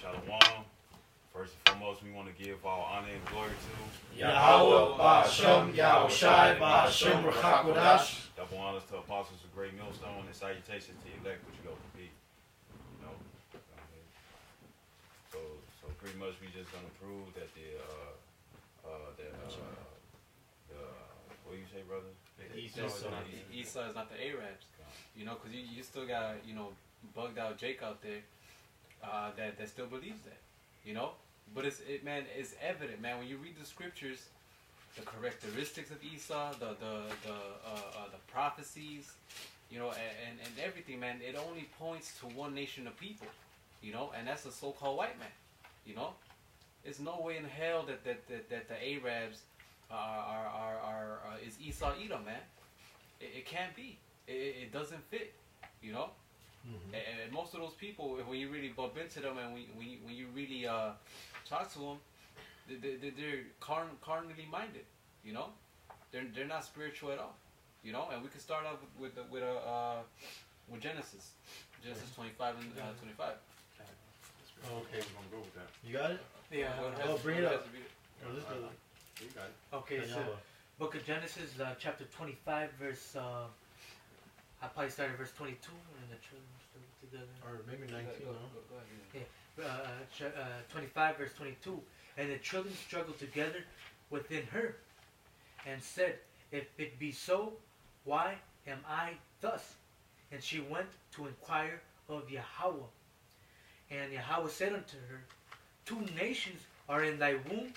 Shalom. First and foremost, we want to give all honor and glory to Yahweh, Ba'ashem, Yahushai, Ba'ashem, Rachakodash. Double honors to apostles of Great Millstone and salutations to elect which you go to be. You know, so pretty much we just gonna prove that what do you say, brother? Esau is not the Arabs. You know, because you still got, bugged out Jake out there that still believes that. You know? But it's evident, man, when you read the scriptures, the characteristics of Esau, the prophecies, and everything, man, it only points to one nation of people, and that's the so-called white man, There's no way in hell that the Arabs is Esau Edom, man. It can't be. It doesn't fit, Mm-hmm. And most of those people, when you really bump into them and when you really talk to them, they're carnally minded, They're not spiritual at all, And we can start off with Genesis 25 and 25. Okay, we're gonna go with that. You got it? Yeah. Oh, bring it up. You got it. Okay, so Book of Genesis, chapter 25, verse. I probably started verse 22, and the children stood together. Or maybe 19, Go ahead. 25, verse 22. And the children struggled together within her, and said, If it be so, why am I thus? And she went to inquire of Yahweh. And Yahweh said unto her, 2 nations are in thy womb,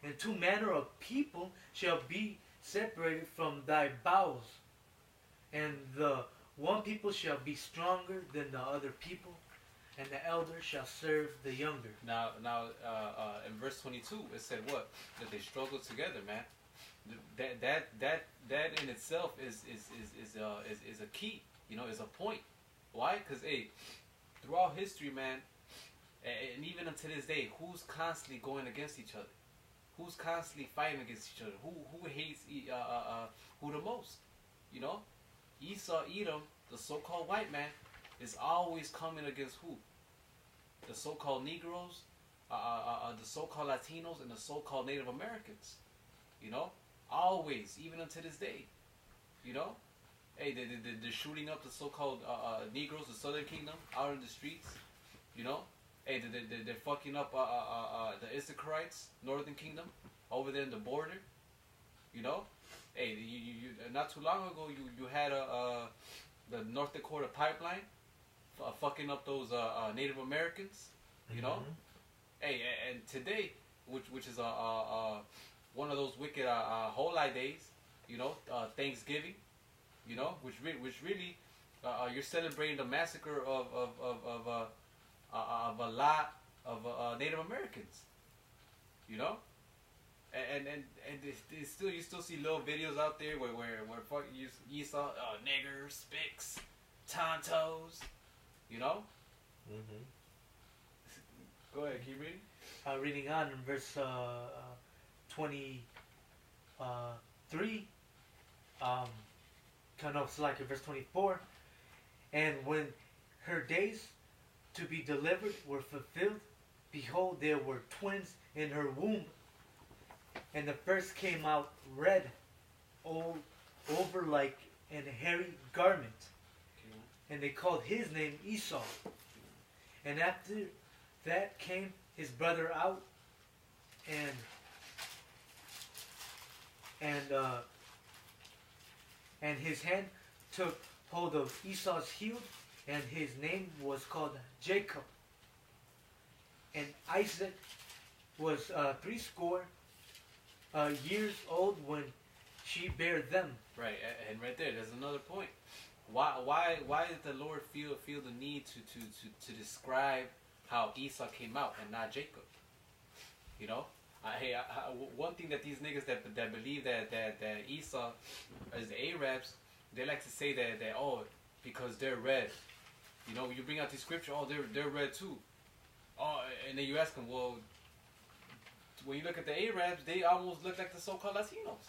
and 2 manner of people shall be separated from thy bowels. And the one people shall be stronger than the other people, and the elder shall serve the younger. Now, in verse 22, it said what? That they struggled together, man. That in itself is a key, is a point. Why? Because throughout history, man, and even unto this day, who's constantly going against each other? Who's constantly fighting against each other? Who hates who the most? Esau, Edom, the so-called white man, is always coming against who? The so-called Negroes, the so-called Latinos, and the so-called Native Americans. Always, even unto this day. They're shooting up the so-called Negroes, the Southern Kingdom, out in the streets. They're fucking up the Issacharites, Northern Kingdom, over there in the border. You not too long ago, you had the North Dakota pipeline fucking up those Native Americans, Mm-hmm. And today, which is one of those wicked holy days, Thanksgiving, which really you're celebrating the massacre of a lot of Native Americans, And you still see little videos out there where you saw niggers, spics, tontos, Mm-hmm. Go ahead, keep reading. Reading on in verse 23. Verse 24. And when her days to be delivered were fulfilled, behold, there were twins in her womb. And the first came out red, all over like an hairy garment. And they called his name Esau. And after that came his brother out, and his hand took hold of Esau's heel, and his name was called Jacob. And Isaac was 60 years old when she bare them. Right, and right there's another point. Why did the Lord feel the need to describe how Esau came out and not Jacob? One thing that these niggas that believe that Esau is the Arabs, they like to say that because they're red. You bring out the scripture, they're red too. And then you ask them, well, when you look at the Arabs, they almost look like the so-called Latinos.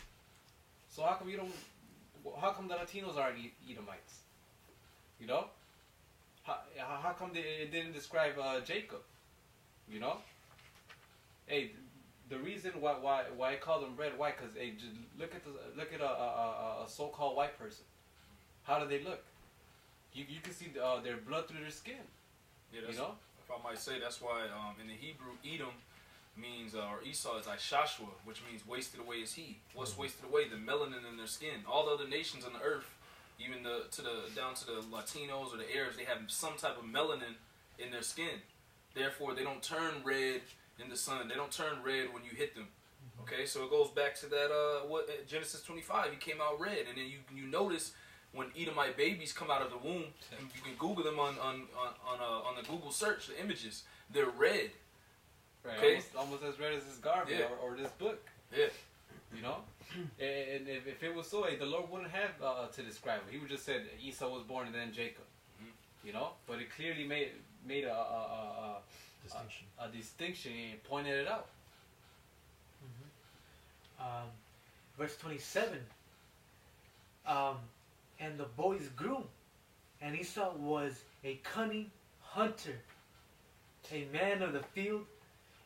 So how come the Latinos aren't Edomites? How come it didn't describe Jacob? You know? Hey, the reason why I call them red white, because hey, just look at a so-called white person. How do they look? You can see their blood through their skin. Yeah, that's, You know? if I might say, that's why in the Hebrew, Edom means, or Esau is like Shashua, which means wasted away is he. What's wasted away? The melanin in their skin. All the other nations on the earth, even down to the Latinos or the Arabs, they have some type of melanin in their skin. Therefore, they don't turn red in the sun. They don't turn red when you hit them. Okay, so it goes back to that Genesis 25. He came out red, and then you notice when Edomite babies come out of the womb, and you can Google them on the Google search, the images. They're red. Right, Okay. almost as red as this garbage or this book. Yeah. You know? And if it was so, the Lord wouldn't have to describe it. He would just said Esau was born and then Jacob. You know? But it clearly made a distinction and pointed it out. Verse 27. And the boys grew, and Esau was a cunning hunter, a man of the field.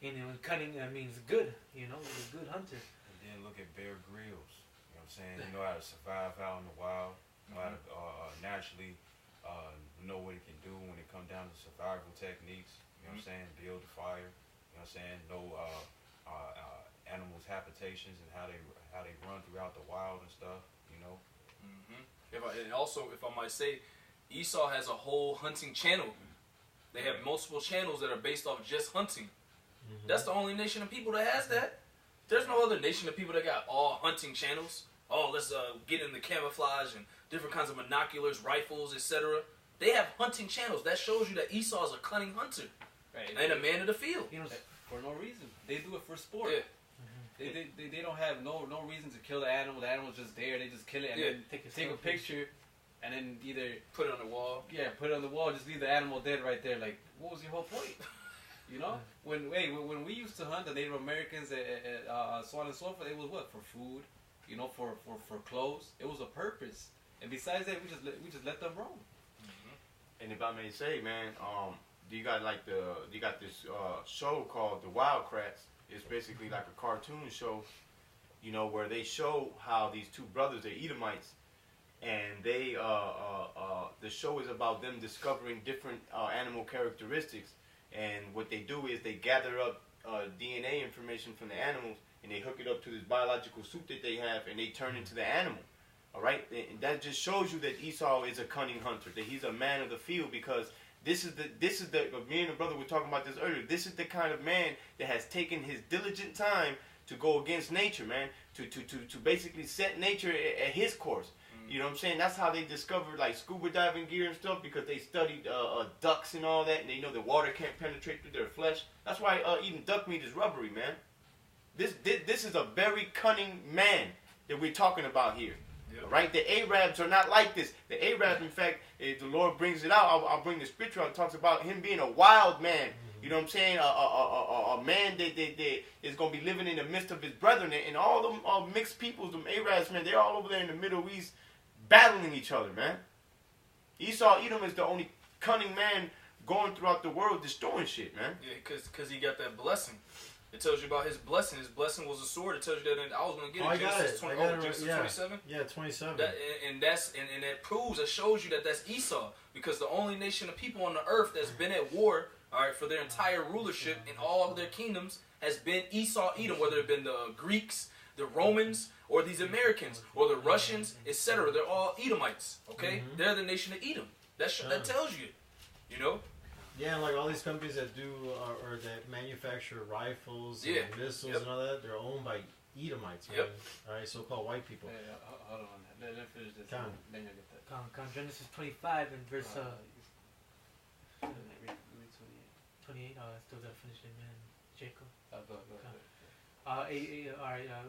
And cunning means good, you know, he's a good hunter. And then look at Bear Grylls. You know what I'm saying? You know how to survive out in the wild. Know how to naturally know what it can do when it comes down to survival techniques. You know what I'm saying? Build a fire. You know what I'm saying? Know animals' habitations and how they run throughout the wild and stuff. You know. And also, if I might say, Esau has a whole hunting channel. They have multiple channels that are based off just hunting. That's the only nation of people that has that. There's no other nation of people that got all hunting channels. Oh, let's get in the camouflage and different kinds of binoculars, rifles, etc. They have hunting channels. That shows you that Esau is a cunning hunter and a man of the field. You know, for no reason. They do it for sport. Yeah. They don't have no reason to kill the animal. The animal's just there. They just kill it and then take a picture and then either Put it on the wall. Yeah, put it on the wall. Just leave the animal dead right there. Like, what was your whole point? You know, when we used to hunt, the Native Americans, so on and so forth, it was what, for food, you know, for clothes. It was a purpose, and besides that, we just let them roam. And if I may say, man, you got this show called The Wildcrats. It's basically like a cartoon show, you know, where they show how these two brothers, they're Edomites, and they the show is about them discovering different animal characteristics. And what they do is they gather up DNA information from the animals and they hook it up to this biological suit that they have and they turn into the animal. All right? And that just shows you that Esau is a cunning hunter, that he's a man of the field, because this is the me and the brother were talking about this earlier. This is the kind of man that has taken his diligent time to go against nature, man, to basically set nature at his course. You know what I'm saying? That's how they discovered like scuba diving gear and stuff, because they studied ducks and all that, and they know the water can't penetrate through their flesh. That's why eating duck meat is rubbery, man. This is a very cunning man that we're talking about here. Yep. Right? The Arabs are not like this. The Arabs, in fact, if the Lord brings it out, I'll bring the scripture out. It talks about him being a wild man. You know what I'm saying? A man that is going to be living in the midst of his brethren. And all them mixed peoples, them Arabs, man, they're all over there in the Middle East battling each other, man. Esau, Edom is the only cunning man going throughout the world destroying shit, man. Yeah, because he got that blessing. It tells you about his blessing. His blessing was a sword. It tells you that I was going to get it. Genesis 27? Yeah, 27. And that proves, that shows you that that's Esau. Because the only nation of people on the earth that's been at war, all right, for their entire rulership in all of their kingdoms has been Esau, Edom, whether it been the Greeks, the Romans, or these Americans, or the Russians, etc. They're all Edomites, okay? They're the nation of Edom. That tells you, you know? Yeah, and like all these companies that do, or that manufacture rifles and missiles and all that, they're owned by Edomites, man. All right, so-called white people. Yeah, hold on. Let me finish this. Then you'll get that. Genesis 25 and verse 28. 28. I still got to finish it, man. Jacob. Go.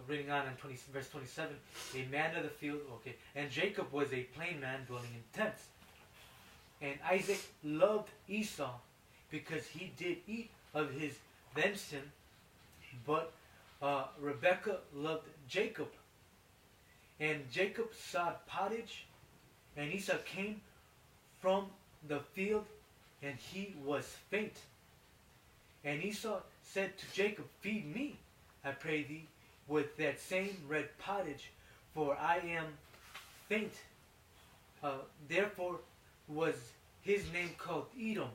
Reading on in verse 27, a man of the field, okay, and Jacob was a plain man dwelling in tents. And Isaac loved Esau because he did eat of his venison, but Rebekah loved Jacob. And Jacob sowed pottage, and Esau came from the field, and he was faint. And Esau said to Jacob, Feed me, I pray thee, with that same red pottage, for I am faint. Therefore was his name called Edom.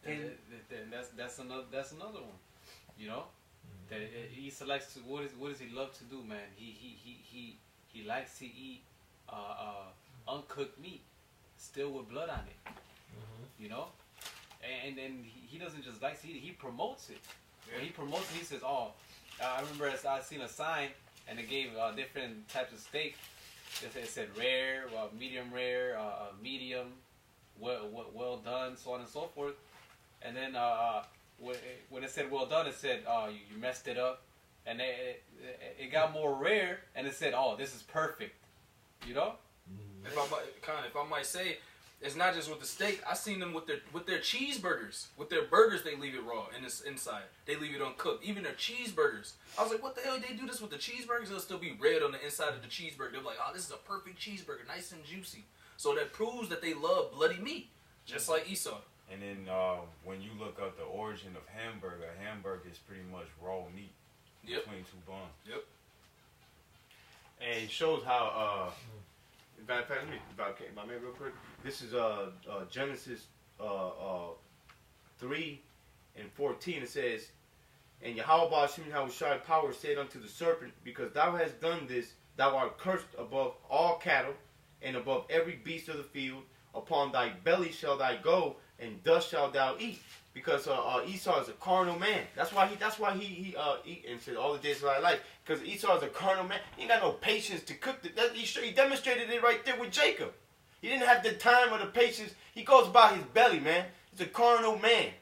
And that's another one. You know, that Esau likes to. What does he love to do, man? He likes to eat uncooked meat, still with blood on it. You know, and he doesn't just like to eat it; he promotes it. Yeah. When he promotes it, he says, "Oh, I remember I seen a sign, and it gave different types of steak. It said rare, medium rare, medium, well done, so on and so forth. And then when it said well done, it said, "Oh, you messed it up," and it got more rare, and it said, "Oh, this is perfect." You know? If I might say, it's not just with the steak. I seen them with their cheeseburgers. With their burgers, they leave it raw in this inside. They leave it uncooked. Even their cheeseburgers. I was like, what the hell? They do this with the cheeseburgers? It'll still be red on the inside of the cheeseburger. They're like, oh, this is a perfect cheeseburger, nice and juicy. So that proves that they love bloody meat, just like Esau. And then when you look up the origin of hamburger, a hamburger is pretty much raw meat between two buns. Yep. And it shows how. In fact, let me my man real quick. This is Genesis 3:14. It says, "And Yahweh Hashem Yahushai power said unto the serpent, Because thou hast done this, thou art cursed above all cattle, and above every beast of the field. Upon thy belly shall thou go, and dust shalt thou eat." Because Esau is a carnal man. That's why he eat and said all the days of thy life. Because Esau is a carnal man. He ain't got no patience to cook. He demonstrated it right there with Jacob. He didn't have the time or the patience. He goes by his belly, man. He's a carnal man.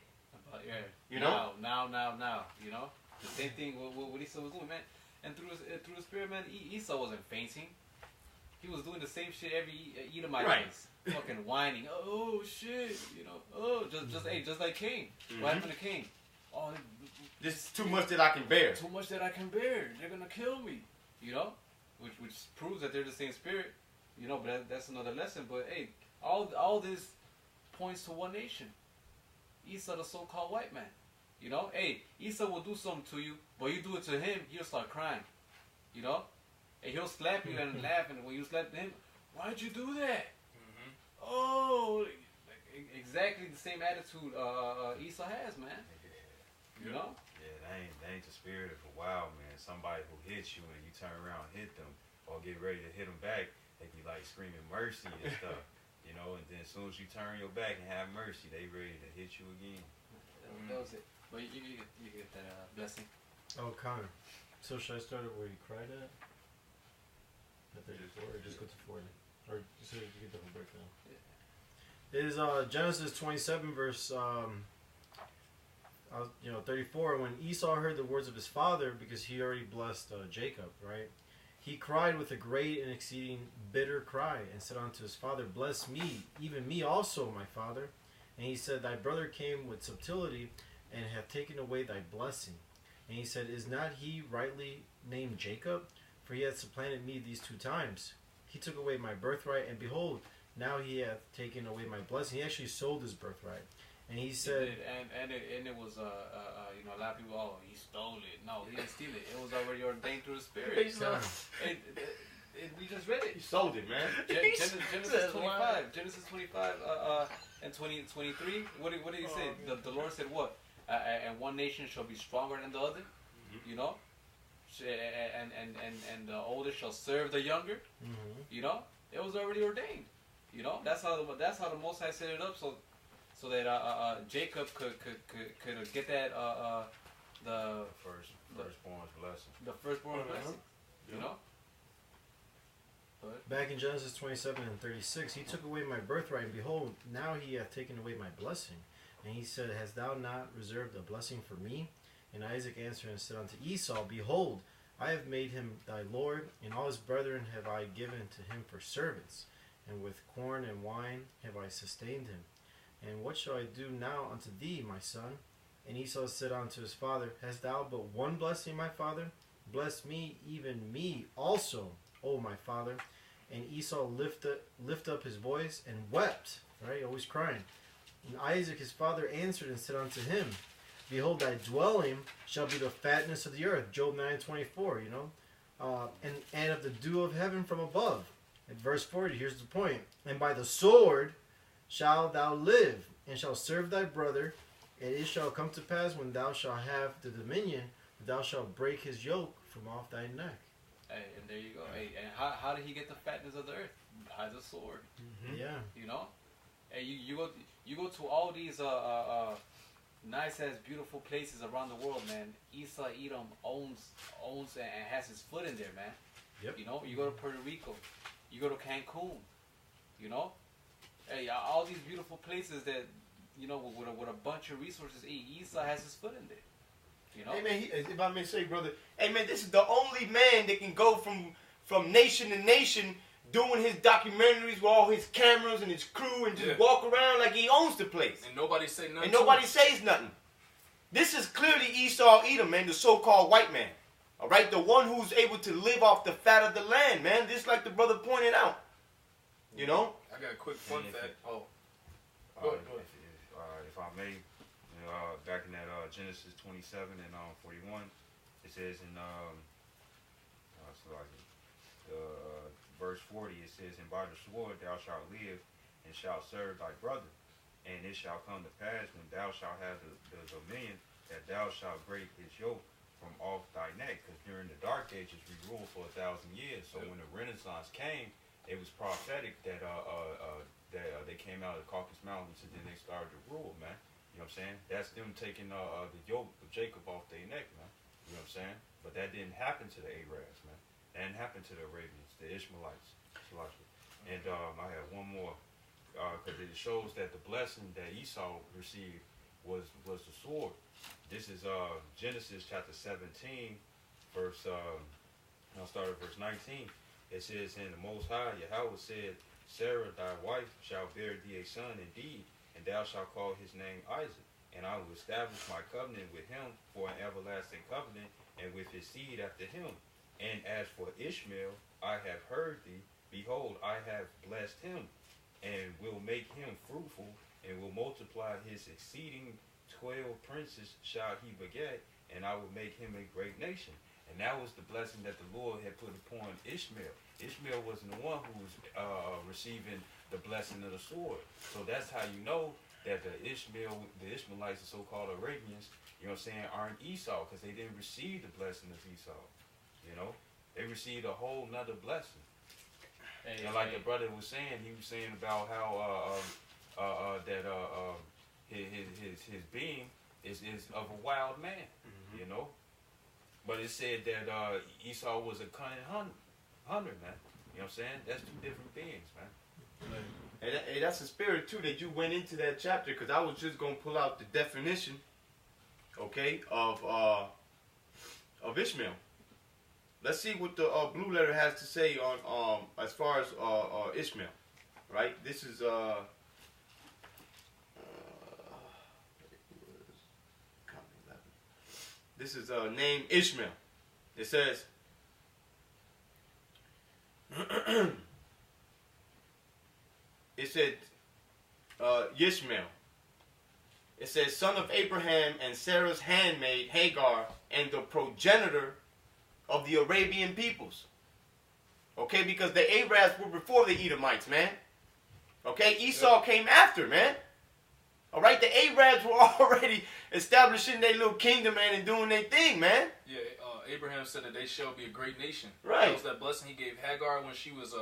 Yeah. You know? Now. You know, the same thing what Esau was doing, man. And through the spirit, man, Esau wasn't fainting. He was doing the same shit every Edomite does. Fucking whining. Oh shit, you know. Oh, just like Cain. What happened to Cain? Oh, this is too much that I can bear. Too much that I can bear. They're gonna kill me. You know, which proves that they're the same spirit. You know, but that's another lesson. But hey, all this points to one nation. Esau, the so-called white man. You know, hey, Esau will do something to you, but you do it to him, he'll start crying. You know, and he'll slap you and laugh, and when you slap him, why'd you do that? Oh, exactly the same attitude Esau has, man. You know? Yeah, that ain't the spirit of a wild man. Somebody who hits you and you turn around and hit them, or get ready to hit them back, they be like screaming mercy and stuff. You know, and then as soon as you turn your back and have mercy, they ready to hit you again. That was it. But you get that blessing. Oh, Connor. So should I start at where you cried at? At 34, or just go to 40? Or so you get the whole breakdown. It is Genesis 27 verse 34. When Esau heard the words of his father, because he already blessed Jacob, right? He cried with a great and exceeding bitter cry, and said unto his father, Bless me, even me also, my father. And he said, Thy brother came with subtlety, and hath taken away thy blessing. And he said, Is not he rightly named Jacob? For he hath supplanted me these 2 times. He took away my birthright, and behold, now he hath taken away my blessing. He actually sold his birthright. And he said... It was, you know, a lot of people, oh, he stole it. No, he didn't steal it. It was already ordained through the Spirit. We just read it. He sold it, man. Genesis 25. Genesis 25 and 23. What did he say? The Lord said what? And one nation shall be stronger than the other. You know? And the older shall serve the younger. You know? It was already ordained. You know? That's how the Most High set it up so that Jacob could get that the firstborn's blessing. The firstborn's blessing. You know? Back in Genesis 27 and 36, he took away my birthright, and behold, now he hath taken away my blessing. And he said, Hast thou not reserved a blessing for me? And Isaac answered and said unto Esau, Behold, I have made him thy lord, and all his brethren have I given to him for servants, and with corn and wine have I sustained him. And what shall I do now unto thee, my son? And Esau said unto his father, Hast thou but one blessing, my father? Bless me, even me also, O my father. And Esau lift up his voice and wept, right? Always crying. And Isaac his father answered and said unto him, Behold, thy dwelling shall be the fatness of the earth. Job 9:24, you know. And of the dew of heaven from above. At verse 40, here's the point. And by the sword shalt thou live, and shalt serve thy brother. And it shall come to pass when thou shalt have the dominion, that thou shalt break his yoke from off thy neck. Hey, and there you go. Hey, and how did he get the fatness of the earth? By the sword. Mm-hmm. Yeah. You know? Hey, you go to all these nice ass beautiful places around the world, man. Esau Edom owns and has his foot in there, man. Yep. You know, you go to Puerto Rico, you go to Cancun, you know, hey, all these beautiful places that, you know, with a bunch of resources, Esau has his foot in there. You know? Hey man, if I may say, brother, hey man, this is the only man that can go from nation to nation doing his documentaries with all his cameras and his crew and just walk around like he owns the place. And nobody say nothing. And nobody says nothing. This is clearly Esau Edom, man, the so-called white man. All right, the one who's able to live off the fat of the land, man. Just like the brother pointed out. You know? I got a quick fun fact. Go ahead. If I may, you know, back in that Genesis 27 and 41, it says in verse 40, it says, And by the sword thou shalt live, and shalt serve thy brother. And it shall come to pass, when thou shalt have the dominion, that thou shalt break his yoke from off thy neck. Because during the Dark Ages, we ruled for 1,000 years. So when the Renaissance came, it was prophetic that they came out of the Caucasus Mountains and then they started to rule, man. You know what I'm saying? That's them taking the yoke of Jacob off their neck, man. You know what I'm saying? But that didn't happen to the Arabs, man. That didn't happen to the Arabians, the Ishmaelites. And I have one more, because it shows that the blessing that Esau received was the sword. This is Genesis chapter 17, verse. I'll start at verse 19. It says, And the Most High Yahweh said, Sarah thy wife shall bear thee a son indeed, and thou shalt call his name Isaac. And I will establish my covenant with him for an everlasting covenant, and with his seed after him. And as for Ishmael, I have heard thee. Behold, I have blessed him, and will make him fruitful, and will multiply his exceeding 12 princes shall he beget, and I will make him a great nation. And that was the blessing that the Lord had put upon Ishmael. Ishmael wasn't the one who was receiving the blessing of the sword. So that's how you know that the Ishmaelites, the so-called Arabians, you know what I'm saying, aren't Esau, because they didn't receive the blessing of Esau. You know, they received a whole nother blessing. Hey, and like the brother was saying, he was saying about how his being is of a wild man, you know. But it said that Esau was a cunning hunter, man. You know what I'm saying? That's two different beings, man. And that's the spirit too that you went into that chapter, because I was just gonna pull out the definition, okay, of Ishmael. Let's see what the blue letter has to say on as far as Ishmael, right? This is this is named Ishmael. It says it said Yishmael. It says son of Abraham and Sarah's handmaid Hagar, and the progenitor of the Arabian peoples. Okay, because the Arabs were before the Edomites, man. Okay, Esau came after, man. All right, the Arabs were already establishing their little kingdom, man, and doing their thing, man. Yeah, Abraham said that they shall be a great nation. Right. That was that blessing he gave Hagar when she was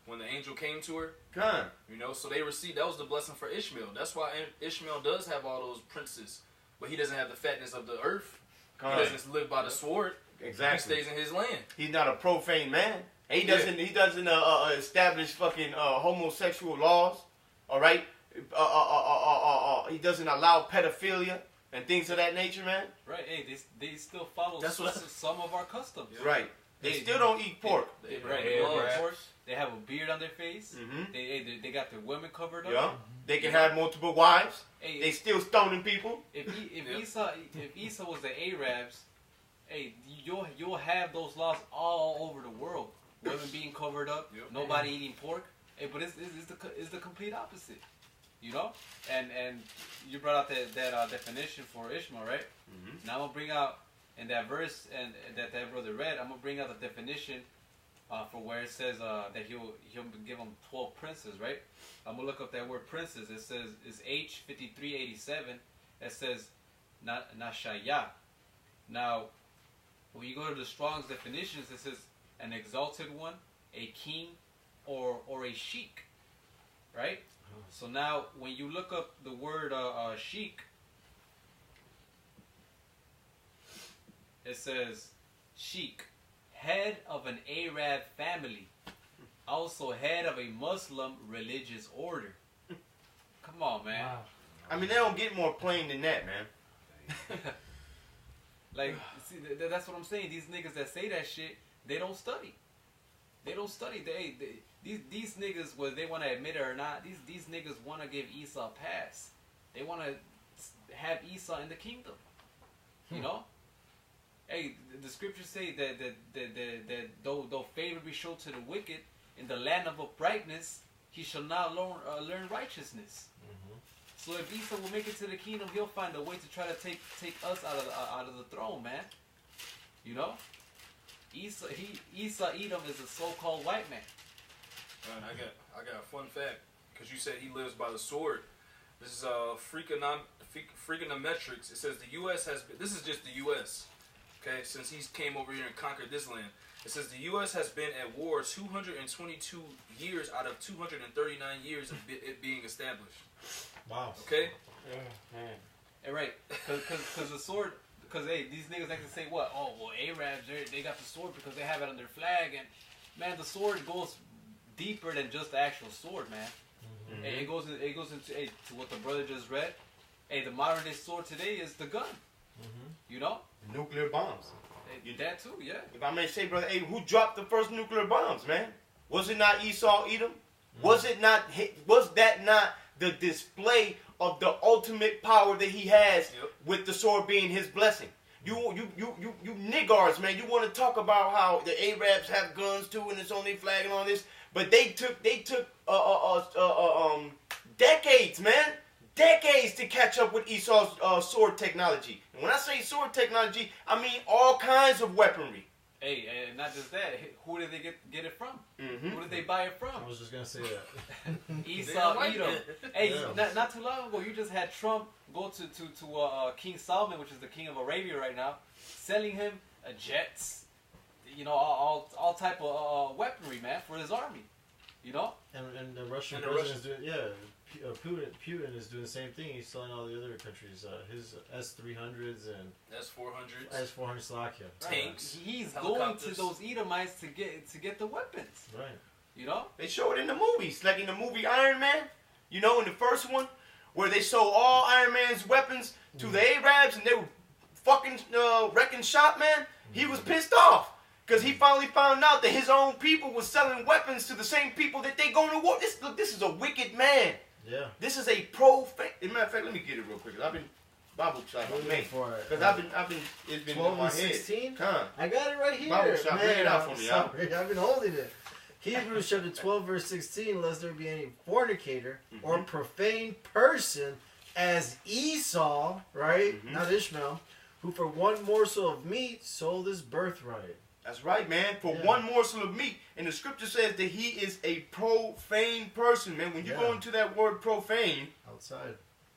when the angel came to her. Come. You know, so they received, that was the blessing for Ishmael. That's why Ishmael does have all those princes, but he doesn't have the fatness of the earth. Come. He doesn't live by the sword. Exactly. He stays in his land. He's not a profane man. He doesn't. He doesn't establish fucking homosexual laws. All right. He doesn't allow pedophilia and things of that nature, man. Right. Hey, they still follow some of our customs. Yeah. Right. They still don't eat pork. They love pork. They have a beard on their face. Mm-hmm. They got their women covered up. Yeah. They can have multiple wives. Hey, they still stoning people. If Esau was the Arabs, hey, you'll have those laws all over the world. Women being covered up, nobody eating pork. Hey, but it's the complete opposite. You know, and you brought out that definition for Ishmael, right? Mm-hmm. Now I'm gonna bring out in that verse and that brother read. I'm gonna bring out the definition for where it says that he'll give them 12 princes, right? I'm gonna look up that word princes. It says it's H5387. It says Nashaya. Now, when you go to the Strong's definitions, it says an exalted one, a king, or a sheik, right? So now, when you look up the word sheik, it says sheik, head of an Arab family, also head of a Muslim religious order. Come on, man. Wow. I mean, they don't get more plain than that, man. Like, see, that's what I'm saying. These niggas that say that shit, they don't study. They don't study. These niggas, whether they want to admit it or not, these niggas want to give Esau a pass. They want to have Esau in the kingdom. You know? Hey, the scriptures say that though favor be shown to the wicked, in the land of uprightness, he shall not learn righteousness. So if Esau will make it to the kingdom, he'll find a way to try to take us out of the throne, man. You know? Esau Edom is a so-called white man. Man, I got a fun fact because you said he lives by the sword. This is Freakonometrics. It says the U.S. has been. This is just the U.S. Okay, since he came over here and conquered this land. It says the U.S. has been at war 222 years out of 239 years of it being established. Wow. Okay. Hey, right, because the sword. Because hey, these niggas like to say what? Oh, well, Arabs they got the sword because they have it on their flag, and man, the sword goes deeper than just the actual sword, man. Mm-hmm. And it goes into to what the brother just read. Hey, the modern day sword today is the gun. You know, Nuclear bombs. Hey, that too, yeah. If I may say, brother, hey, who dropped the first nuclear bombs, man? Was it not Esau Edom? Was that not the display of the ultimate power that he has with the sword being his blessing? You niggars, man. You want to talk about how the Arabs have guns too and it's on their flag and all this, but they took decades, man. Decades to catch up with Esau's sword technology. And when I say sword technology, I mean all kinds of weaponry. Hey, and not just that. Who did they get it from? Mm-hmm. Who did they buy it from? I was just gonna say that. Esau Edom. Hey, Yeah. not too long ago, you just had Trump go to King Solomon, which is the king of Arabia right now, selling him jets, you know, all type of weaponry, man, for his army. You know. And the Russian president is doing Putin is doing the same thing. He's selling all the other countries his S-300s and S-400s, S-400 Slovakia tanks. He's going to those Edomites to get the weapons. Right. You know. They show it in the movies, like in the movie Iron Man. You know, in the first one, where they sold all Iron Man's weapons to the Arabs, and they were fucking wrecking shop, man. He was pissed off because he finally found out that his own people was selling weapons to the same people that they going to war. This is a wicked man. Yeah. This is a profane. As a matter of fact, let me get it real quick. I've been Bible shot my man. Because I've been it's been 12 in my and head. 16? Huh. I got it right here. Bible shot, bring it out for me, sorry, I've been holding it. Hebrews chapter 12 verse 16, lest there be any fornicator or profane person as Esau, right? Not Ishmael, who for one morsel of meat sold his birthright. That's right, man. For one morsel of meat. And the scripture says that he is a profane person, man. When you go into that word profane. Outside.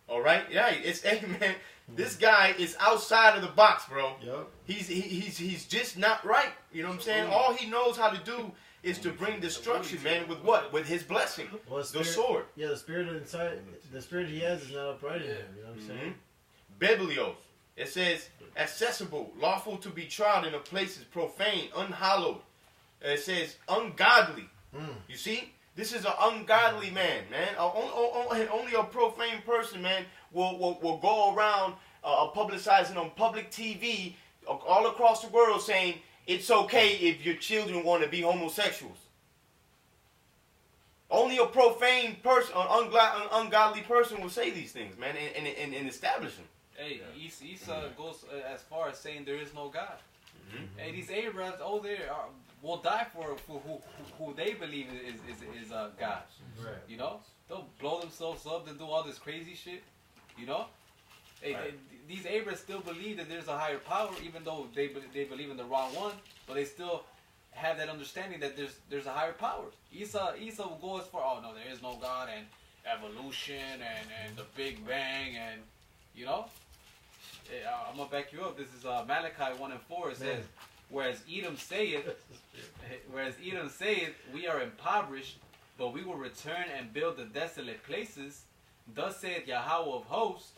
All right? Yeah, it's, hey, man. This guy is outside of the box, bro. Yep. He's just not right. You know what I'm saying? All he knows how to do is to bring destruction, man. With what? With his blessing. Well, the sword. Yeah, the spirit inside, the spirit he has is not upright in him. You know what I'm saying? Biblios. It says, accessible, lawful to be trodden of places, profane, unhallowed. It says, ungodly. You see? This is an ungodly man, man. Only a profane person, man, will go around publicizing on public TV all across the world saying, it's okay if your children want to be homosexuals. Only a profane person, an ungodly person will say these things, man, and establish them. Hey, Esau goes as far as saying there is no God. Hey, these Arabs, will die for who they believe is God. Right. You know, they'll blow themselves up and do all this crazy shit. You know, these Arabs still believe that there's a higher power, even though they believe in the wrong one, but they still have that understanding that there's a higher power. Esau will go as far, oh no, there is no God, and evolution and the Big Bang, and you know. I'm gonna back you up. This is Malachi 1:4. It says, whereas Edom saith, we are impoverished, but we will return and build the desolate places. Thus saith Yahweh of hosts,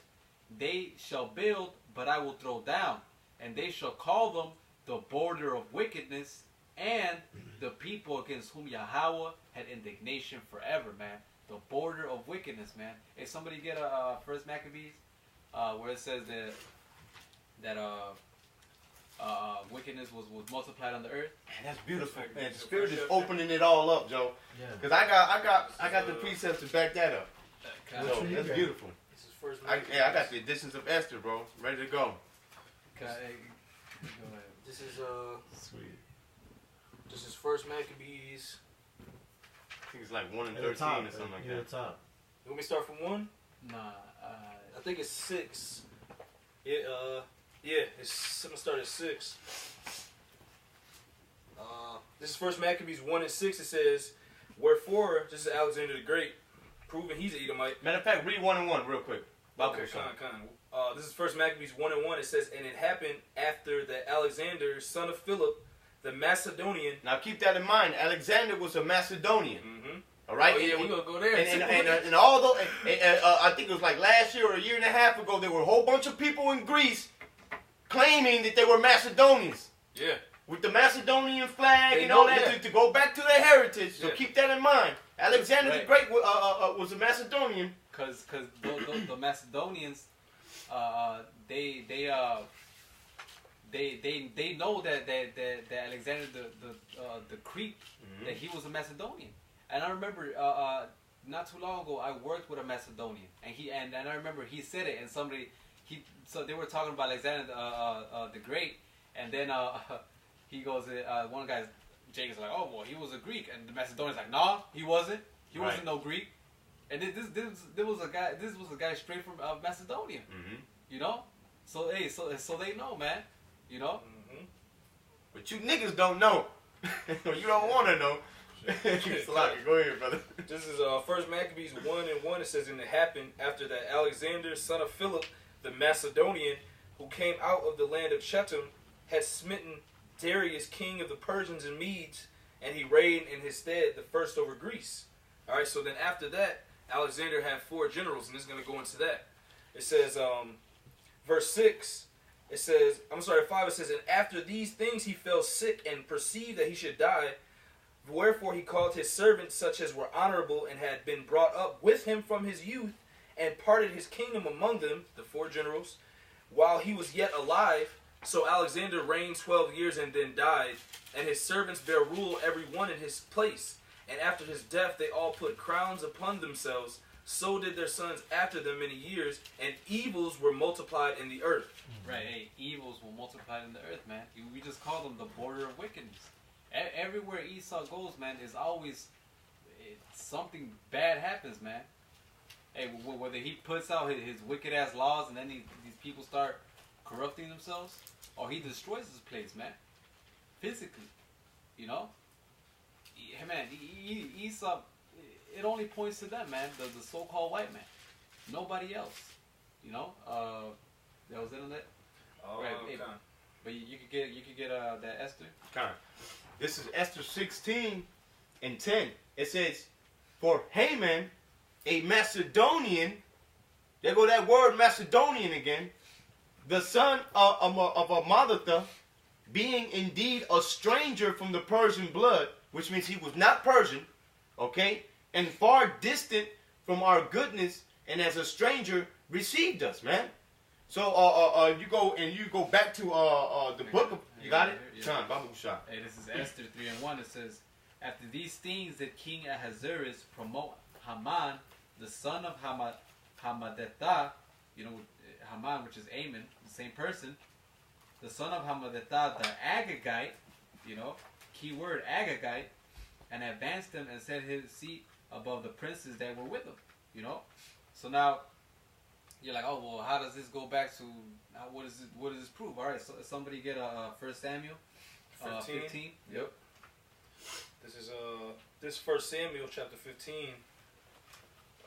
they shall build, but I will throw down, and they shall call them the border of wickedness, and the people against whom Yahweh had indignation forever, man. The border of wickedness, man. Hey, somebody get a First Maccabees, where it says that wickedness was multiplied on the earth. Man, that's beautiful, man. The Spirit is opening it all up, Joe. Yeah. Because I got the precepts to back that up. So, that's beautiful. This is first. I got the editions of Esther, bro. Ready to go. Go ahead. This is Sweet. This is First Maccabees. I think it's like 1 and At the 13 top, or something like near that. the top. You want me to start from 1? Nah. I think it's 6. Yeah, I'm gonna start at 6. This is First Maccabees 1 and 6. It says, wherefore, this is Alexander the Great, proving he's an Edomite. Matter of fact, read 1 and 1 real quick. Okay, this is First Maccabees 1 and 1. It says, and it happened after that Alexander, son of Philip, the Macedonian. Now keep that in mind. Alexander was a Macedonian. Mm-hmm. All right. Oh yeah, we're gonna go there. And although I think it was like last year or a year and a half ago, there were a whole bunch of people in Greece claiming that they were Macedonians. Yeah. With the Macedonian flag They and all know that that. to go back to their heritage. So Yeah. keep that in mind. Alexander the Right. Great was a Macedonian. Cause the Macedonians, they know that Alexander the Greek, that he was a Macedonian. And I remember not too long ago I worked with a Macedonian, and I remember he said it, and so they were talking about Alexander the Great, and then he goes, one guy, Jake is like, oh well, he was a Greek, and the Macedonian's like, nah, he wasn't. He wasn't no Greek. And this was a guy straight from Macedonia. Mm-hmm. You know, so hey, so they know, man. You know. Mm-hmm. But you niggas don't know. You don't want to know. Go ahead, brother. This is First Maccabees 1 and 1. It says, and it happened after that Alexander, son of Philip, the Macedonian, who came out of the land of Chetam, had smitten Darius, king of the Persians and Medes, and he reigned in his stead, the first over Greece. All right, so then after that, Alexander had 4 generals, and this is going to go into that. It says, verse 6, it says, 5, it says, and after these things he fell sick and perceived that he should die. Wherefore he called his servants, such as were honorable and had been brought up with him from his youth, and parted his kingdom among them, the 4 generals, while he was yet alive. So Alexander reigned 12 years and then died, and his servants bare rule every one in his place. And after his death they all put crowns upon themselves. So did their sons after them many years, and evils were multiplied in the earth. Right. Hey, evils will multiply in the earth, man. We just call them the border of wickedness. Everywhere Esau goes, man, is always something bad happens, man. Hey, whether he puts out his wicked ass laws and then these people start corrupting themselves, or he destroys his place, man, physically, you know. Hey, man, Esau, it only points to them, man, the so-called white man, nobody else, you know. That was it on that. Right. Hey, but you could get that Esther. Kind of. This is Esther 16 and 10. It says, for Haman, a Macedonian, there go that word Macedonian again, the son of Amadatha, being indeed a stranger from the Persian blood, which means he was not Persian, okay, and far distant from our goodness, and as a stranger received us, man. So you go back to the book of, you got it? John, Hey, this is Esther 3 and 1. It says, after these things did King Ahasuerus promote Haman, the son of Hammedatha, you know, Haman, which is Ammon, the same person, the son of Hammedatha, the Agagite, you know, keyword Agagite, and advanced him and set his seat above the princes that were with him. You know, so now you're like, oh well, how does this go back to? What does this prove? All right, so somebody get a 1 Samuel 15. Yep. This is this 1 Samuel chapter 15.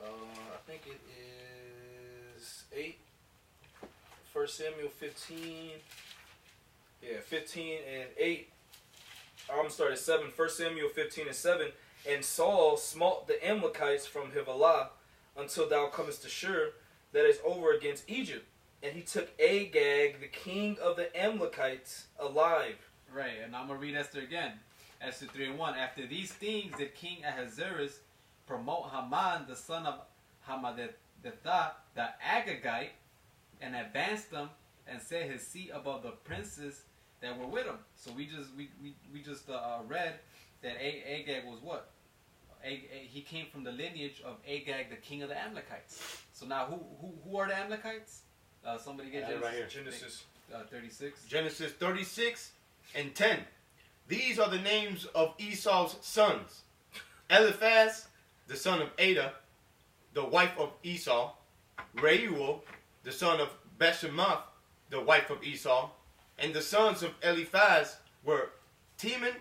I think it is 8. 1 Samuel 15. Yeah, 15 and 8. I'm gonna start at 7. 1 Samuel 15 and 7. And Saul smote the Amalekites from Havilah until thou comest to Shur, that is over against Egypt. And he took Agag, the king of the Amalekites, alive. Right, and I'm going to read Esther again. Esther 3 and 1. After these things did King Ahasuerus promote Haman, the son of Hammedatha, the Agagite, and advanced him and set his seat above the princes that were with him. So we just read that Agag was what? He came from the lineage of Agag, the king of the Amalekites. So now, who are the Amalekites? Somebody get Genesis, right here. Genesis 36. Genesis 36 and 10. These are the names of Esau's sons. Eliphaz, the son of Ada, the wife of Esau. Reuel, the son of Bashemath, the wife of Esau. And the sons of Eliphaz were Teman,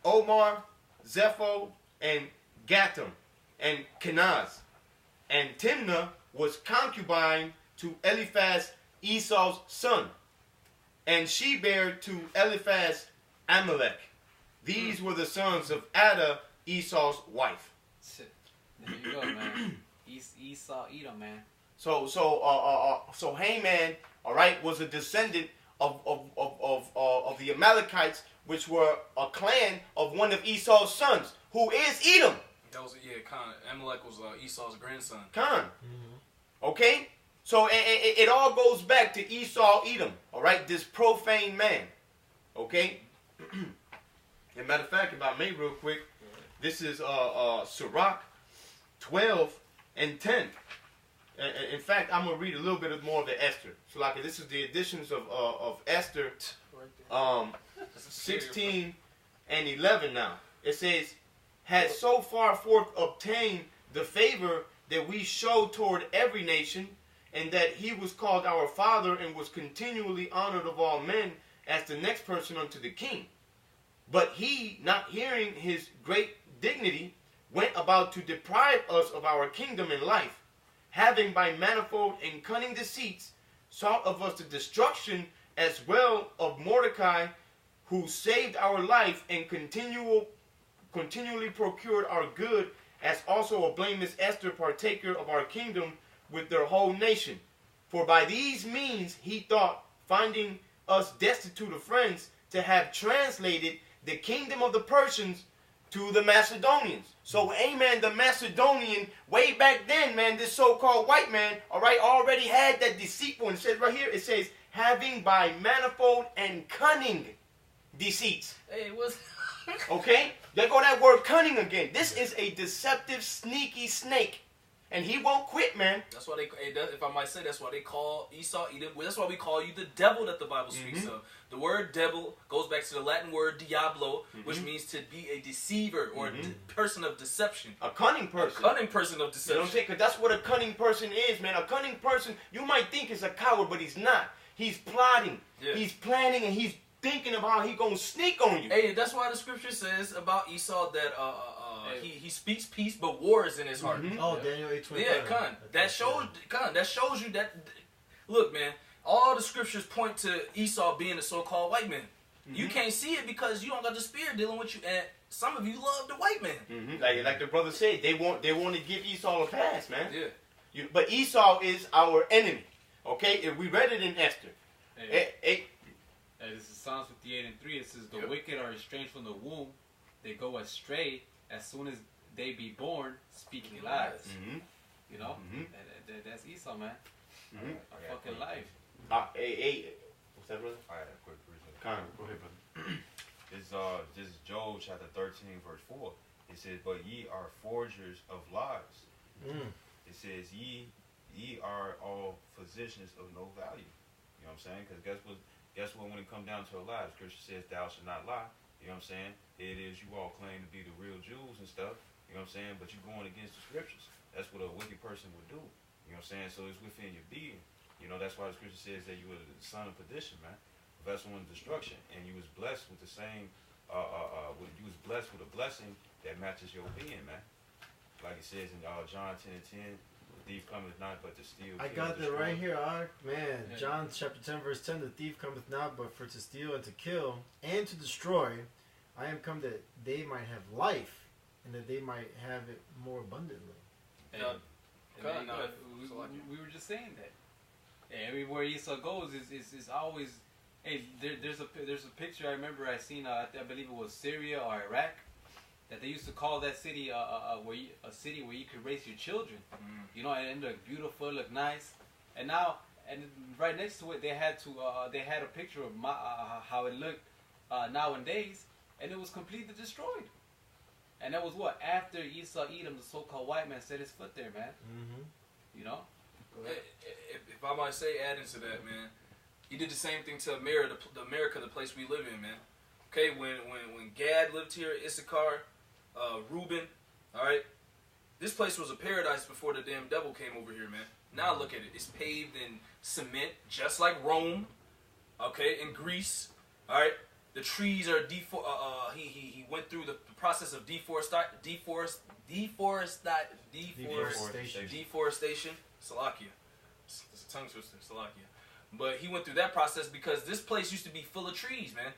Omar, Zepho, and Gatam, and Kenaz. And Timnah was concubine to Eliphaz, Esau's son. And she bare to Eliphaz Amalek. These were the sons of Ada, Esau's wife. There you go, man. Esau, Edom, man. So Haman, all right, was a descendant of the Amalekites, which were a clan of one of Esau's sons, who is Edom. That was Khan. Amalek was Esau's grandson. Khan. Okay? So it all goes back to Esau, Edom. All right? This profane man. Okay? As a matter of fact, if I may real quick, this is Sirach 12 and 10. In fact, I'm going to read a little bit more of the Esther. So like this is the editions of Esther 16 and 11 now. It says, had so far forth obtained the favor that we show toward every nation, and that he was called our father and was continually honored of all men as the next person unto the king. But he, not hearing his great dignity, went about to deprive us of our kingdom and life, having by manifold and cunning deceits sought of us the destruction as well of Mordecai, who saved our life and continually procured our good, as also a blameless Esther, partaker of our kingdom with their whole nation. For by these means he thought, finding us destitute of friends, to have translated the kingdom of the Persians to the Macedonians. So, amen, the Macedonian, way back then, man, this so-called white man, all right, already had that deceitful. And it says right here, it says, having by manifold and cunning deceits. Hey, what's... Okay? There go that word cunning again. This is a deceptive, sneaky snake. And he won't quit, man. That's why if I might say, that's why they call Esau Edom. That's why we call you the devil that the Bible speaks of. The word devil goes back to the Latin word diablo, which means to be a deceiver or a person of deception. A cunning person. A cunning person of deception. You know what I'm saying? Because that's what a cunning person is, man. A cunning person, you might think is a coward, but he's not. He's plotting. Yeah. He's planning, and he's thinking of how he's going to sneak on you. Hey, that's why the scripture says about Esau that he speaks peace, but war is in his heart. Oh, Daniel 8:25. Yeah, that shows you that. Look, man, all the scriptures point to Esau being a so-called white man. You can't see it because you don't got the spirit dealing with you, and some of you love the white man. Like the brother said, they want to give Esau a pass, man. Yeah. But Esau is our enemy. Okay, if we read it in Esther. This is Psalms 58 and 3. It says, the wicked are estranged from the womb. They go astray as soon as they be born, speaking lies. You know? That's Esau, man. A fucking life. What's that, brother? I had a quick reason. Connor, go ahead, brother. This is Job chapter 13, verse 4. It says, but ye are forgers of lies. It says, ye are all physicians of no value. You know what I'm saying? Because guess what? When it comes down to a lie, the scripture says, thou shalt not lie. You know what I'm saying? Here it is, you all claim to be the real Jews and stuff. You know what I'm saying? But you're going against the scriptures. That's what a wicked person would do. You know what I'm saying? So it's within your being. You know, that's why the scripture says that you were the son of perdition, man. A vessel in destruction. And you was blessed with the same, you was blessed with a blessing that matches your being, man. Like it says in John 10:10, the thief cometh not but to steal. I kill, got that destroy. right here, man. Yeah. John chapter 10, verse 10, the thief cometh not but for to steal and to kill and to destroy. I am come that they might have life and that they might have it more abundantly. And, Yeah. and Go then, ahead, we were just saying that. Everywhere Esau goes is always. Hey, there's a picture I remember I seen. I believe it was Syria or Iraq, that they used to call that city a city where you could raise your children. You know, and it looked beautiful, looked nice. And now, and right next to it, they had a picture of how it looked nowadays, and it was completely destroyed. And that was what? After Esau, Edom, the so-called white man, set his foot there, man. Mm-hmm. You know? If I might say, adding to that, man, he did the same thing to America, the place we live in, man. Okay, when Gad lived here, Issachar, Reuben, all right, this place was a paradise before the damn devil came over here, man. Now look at it. It's paved in cement, just like Rome, okay, in Greece, all right. The trees are he went through the process of deforestation. Salakia. It's a tongue twister, Salakia. But he went through that process because this place used to be full of trees, man.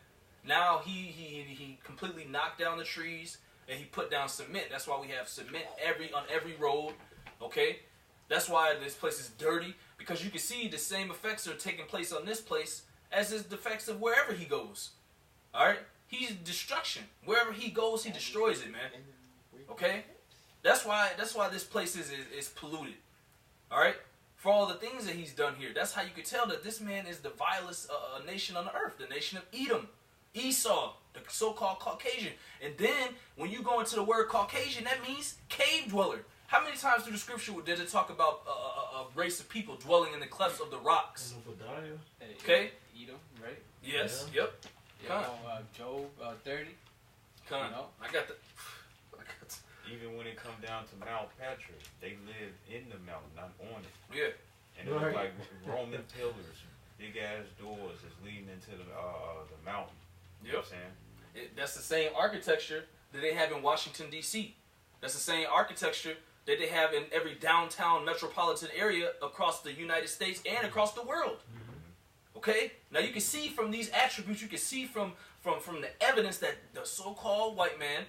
Now he completely knocked down the trees and he put down cement. That's why we have cement on every road, okay? That's why this place is dirty, because you can see the same effects are taking place on this place as is the effects of wherever he goes. All right? He's destruction. Wherever he goes, he destroys it, man. Okay? That's why this place is polluted. All right? For all the things that he's done here. That's how you could tell that this man is the vilest nation on the earth, the nation of Edom, Esau, the so-called Caucasian. And then when you go into the word Caucasian, that means cave dweller. How many times through the scripture did it talk about a race of people dwelling in the clefts of the rocks? Okay? Edom, right? Yes. Yeah. Yep. Job 30. Come on. You know? I got the. Even when it come down to Mount Patrick, they live in the mountain, not on it. Yeah. And it look like Roman pillars, big ass doors that's leading into the mountain. You know what I'm saying? That's the same architecture that they have in Washington, D.C. That's the same architecture that they have in every downtown metropolitan area across the United States and across the world. Okay? Now you can see from these attributes, you can see from the evidence that the so-called white man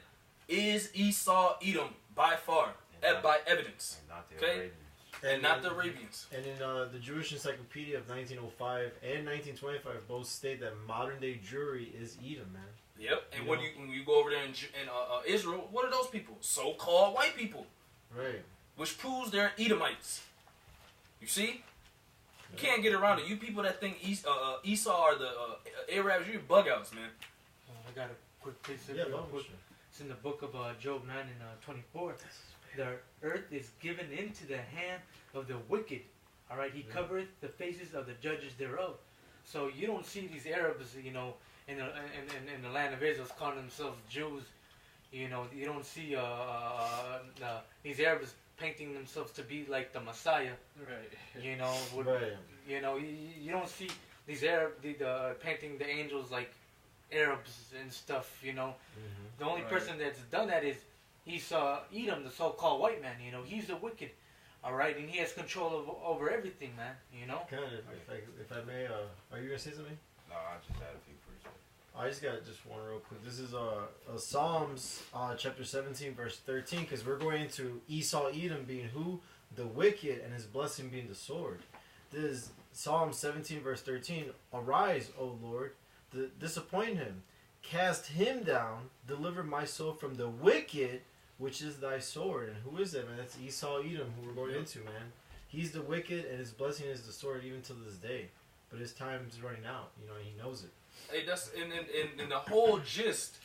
is Esau, Edom, by far, by evidence. And not the Okay? Arabians. And not the Arabians. And in the Jewish Encyclopedia of 1905 and 1925, both state that modern-day Jewry is Edom, man. Yep. And when you go over there in Israel, what are those people? So-called white people. Right. Which proves they're Edomites. You see? You can't get around it. You people that think Esau are the Arabs, you're bug outs, man. I got a quick place Yeah, real quick. It's in the book of Job 9 and 24. The earth is given into the hand of the wicked. All right, he covereth the faces of the judges thereof. So you don't see these Arabs, you know, in the land of Israel calling themselves Jews. You know, you don't see these Arabs painting themselves to be like the Messiah. Right. You know, Right. you know, you don't see these painting the angels like Arabs and stuff. You know, the only person that's done that is Esau, Edom, the so-called white man. You know, he's the wicked. All right, and he has control over everything, man. You know. Kind of, if I may, are you gonna say something? No, I just had a few precepts. I just got just one real quick. This is Psalms chapter 17 verse 13, because we're going into Esau, Edom being who? The wicked, and his blessing being the sword. This is Psalm 17 verse 13. Arise, O Lord, disappoint him, cast him down, deliver my soul from the wicked, which is thy sword. And who is that, man? That's Esau, Edom, who we're going into, man. He's the wicked, and his blessing is the sword, even to this day. But his time is running out. You know, he knows it. Hey, that's in the whole gist,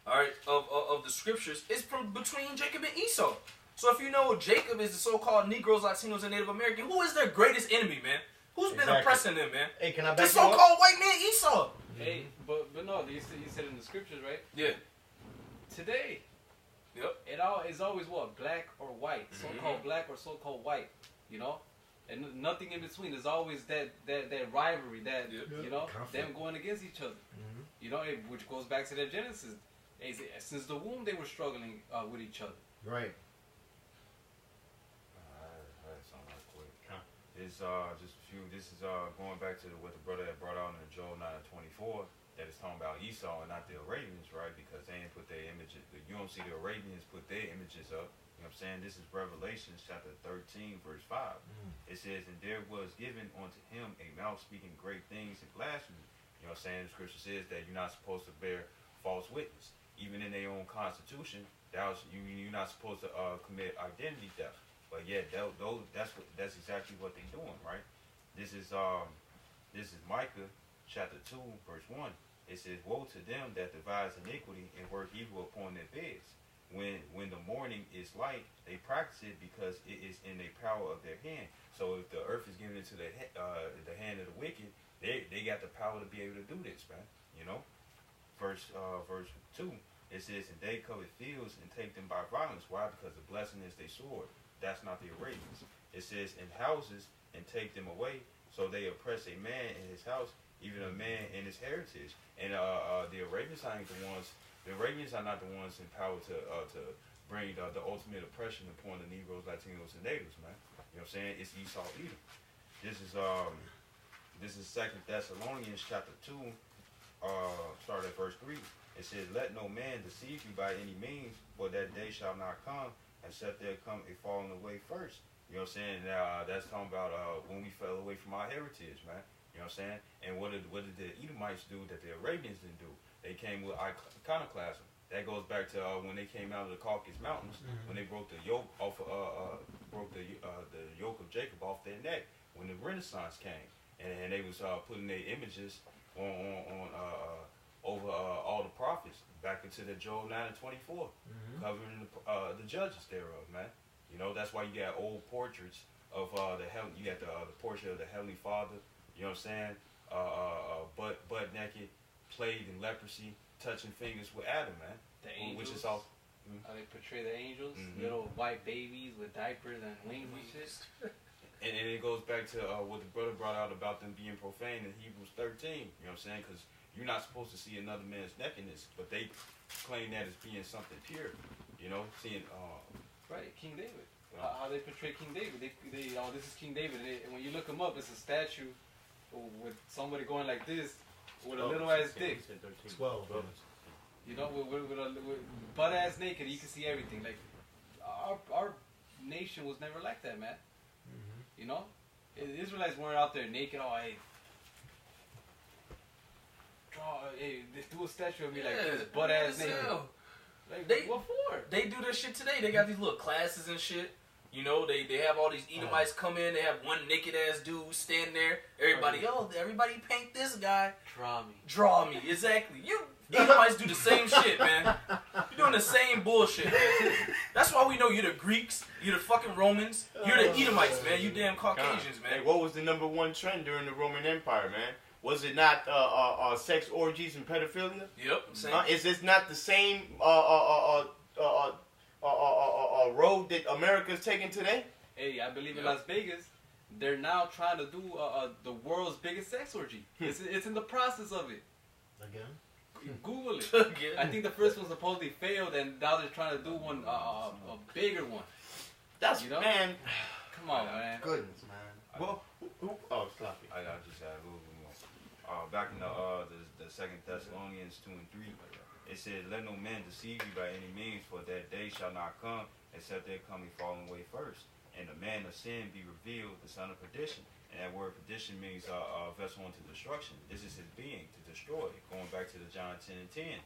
all right, of the scriptures is from between Jacob and Esau. So if you know Jacob is the so-called Negroes, Latinos, and Native American, who is their greatest enemy, man? Who's been oppressing them, man? Hey, can I The back you up? so-called white man Esau. Hey, but no, you said in the scriptures, right? Yeah. Today, Yep. it is always what, black or white, so-called black or so-called white, you know, and nothing in between. There's always that rivalry, that you know, Conflict. them going against each other, you know, which goes back to their Genesis. Since the womb, they were struggling with each other. Right. I had something right quick. It's just a few. This is going back to what the brother had brought out in Joel 9:24. That is talking about Esau and not the Arabians, right? Because they ain't put their images. You don't see the Arabians put their images up. You know what I'm saying? This is Revelation chapter 13, verse 5. It says, "And there was given unto him a mouth speaking great things and blasphemy." You know what I'm saying? The scripture says that you're not supposed to bear false witness. Even in their own constitution, you're not supposed to commit identity theft. But yet, that's exactly what they're doing, right? This is Micah chapter 2, verse 1. It says, "Woe to them that devise iniquity and work evil upon their beds. When the morning is light, they practice it because it is in the power of their hand." So if the earth is given into the hand of the wicked, they got the power to be able to do this, man. You know. Verse 2. It says, "And they covet fields and take them by violence." Why? Because the blessing is their sword. That's not the Arabians. It says, "In houses and take them away." So they oppress a man in his house, even a man in his heritage. And the Arabians ain't the ones. The Arabians are not the ones in power to bring the ultimate oppression upon the Negroes, Latinos, and natives, man. You know what I'm saying? It's Esau Edom. This is 2 Thessalonians chapter 2, start at verse 3. It says, "Let no man deceive you by any means, for that day shall not come, except there come a falling away first." You know what I'm saying? That's talking about when we fell away from our heritage, man. You know what I'm saying? And what did the Edomites do that the Arabians didn't do? They came with iconoclasm. That goes back to when they came out of the Caucasus Mountains, when they broke the yoke off, the yoke of Jacob off their neck. When the Renaissance came, and they was putting their images on over all the prophets back into the Joel 9:24, covering the judges thereof, man. You know, that's why you got old portraits of you got the portrait of the Heavenly Father. You know what I'm saying? Butt naked, plagued in leprosy, touching fingers with Adam, man. The angels, which is all. How they portray the angels, little white babies with diapers and wings and shit. And it goes back to what the brother brought out about them being profane in Hebrews 13. You know what I'm saying? Because you're not supposed to see another man's nakedness, but they claim that as being something pure. You know, seeing. Right, King David. How they portray King David. They this is King David. And when you look him up, it's a statue with somebody going like this with a little ass dick. 12. You know, with butt ass naked, you can see everything. Like our nation was never like that, man. You know, the Israelites weren't out there naked. Oh, hey, do a statue of me like this, butt ass naked. Like, what for? They do this shit today. They got these little classes and shit. You know, they have all these Edomites come in. They have one naked ass dude stand there. Everybody paint this guy. Draw me. Exactly. You Edomites do the same shit, man. You're doing the same bullshit, man. That's why we know you're the Greeks. You're the fucking Romans. You're the Edomites, man. You damn Caucasians, man. Hey, what was the number one trend during the Roman Empire, man? Was it not sex orgies and pedophilia? Yep. Same. Is this not the same road that America's taking today? Hey, I believe in Las Vegas, they're now trying to do the world's biggest sex orgy. It's in the process of it. Again? Google it. Again. I think the first one supposedly failed, and now they're trying to do one, a bigger one. That's, you know? Man. Come on, man. Goodness, man. Well, sloppy. I just had a little bit more. Back in the 2 Thessalonians 2 and 3, it says, "Let no man deceive you by any means, for that day shall not come, except there come a falling away first, and the man of sin be revealed, the son of perdition." And that word perdition means a vessel unto destruction. This is his being, to destroy. Going back to the John 10 and 10,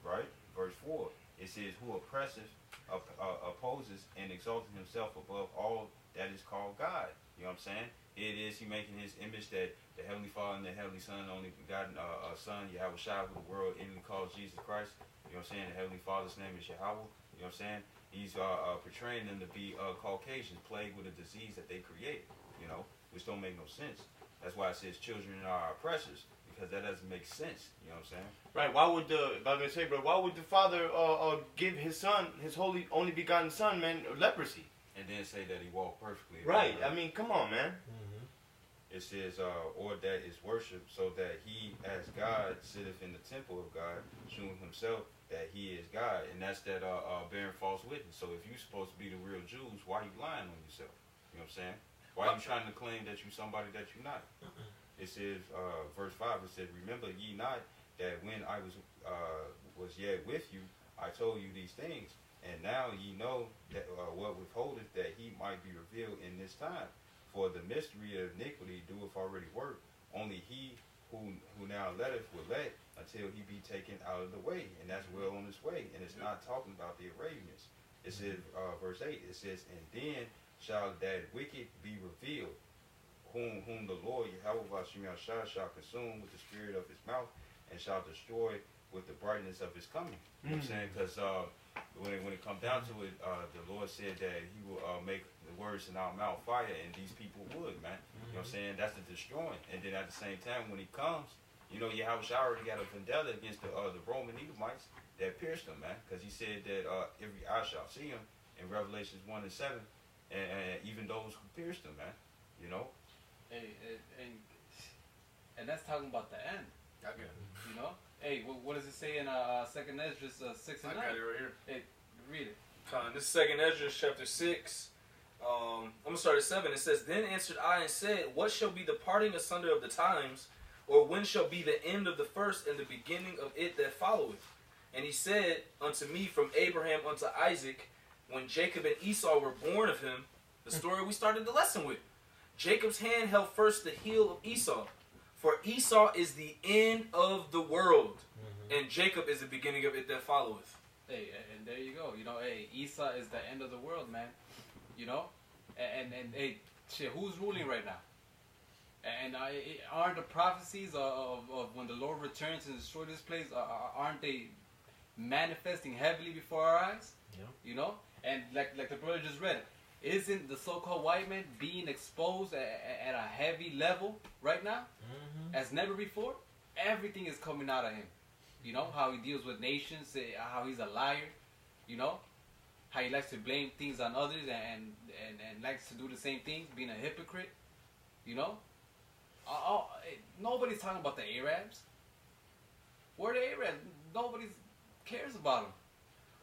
right? Verse 4, it says, "Who oppresseth, opposes, and exalteth himself above all that is called God." You know what I'm saying? It is he making his image that the Heavenly Father and the Heavenly Son, only begotten Son, Yahweh Shai, who the world in calls Jesus Christ. You know what I'm saying? The Heavenly Father's name is Yahweh. You know what I'm saying? He's portraying them to be Caucasians, plagued with a disease that they created, you know, which don't make no sense. That's why it says children are oppressors. because that doesn't make sense. You know what I'm saying? Right. Why would why would the father give his son, his only begotten son, man, leprosy? And then say that he walked perfectly. Right. I mean, come on, man. It says, or that is worship, so that he, as God, sitteth in the temple of God, shewing himself that he is God. And that's that bearing false witness. So if you're supposed to be the real Jews, why are you lying on yourself? You know what I'm saying? Why are you trying to claim that you're somebody that you're not? It says, verse 5, it said, remember ye not that when I was yet with you, I told you these things. And now ye know that what withholdeth that he might be revealed in this time. For the mystery of iniquity doeth already work. Only he who now letteth will let until he be taken out of the way. And that's well on his way. And it's not talking about the Arabians. It says, verse 8, it says, and then shall that wicked be revealed, whom the Lord Yahweh shall consume with the spirit of his mouth, and shall destroy with the brightness of his coming. You know what I'm saying? Because when it comes down to it, the Lord said that he will make the words in our mouth fire, and these people would, man. You know what I'm saying? That's the destroying. And then at the same time, when he comes, you know, Yahweh already got a vendetta against the Roman Edomites that pierced him, man. Because he said that every eye shall see him in Revelations 1 and 7, and even those who pierced him, man. You know? Hey, and that's talking about the end. I got it. You know? Hey, what does it say in 2nd Ezra 6 and 9? I got it right here. Hey, read it. This is 2nd Ezra chapter 6. I'm going to start at 7. It says, then answered I and said, what shall be the parting asunder of the times, or when shall be the end of the first and the beginning of it that followeth? And he said unto me, from Abraham unto Isaac, when Jacob and Esau were born of him, the story we started the lesson with. Jacob's hand held first the heel of Esau, for Esau is the end of the world, and Jacob is the beginning of it that followeth. Hey, and there you go. You know, hey, Esau is the end of the world, man. You know? And hey, shit, who's ruling right now? And aren't the prophecies of when the Lord returns and destroys this place, aren't they manifesting heavily before our eyes? Yeah. You know? And like the brother just read, isn't the so-called white man being exposed at a heavy level right now? As never before? Everything is coming out of him. You know? How he deals with nations, how he's a liar. You know? How he likes to blame things on others and likes to do the same things, being a hypocrite. You know? Nobody's talking about the Arabs. Where are the Arabs? Nobody cares about them.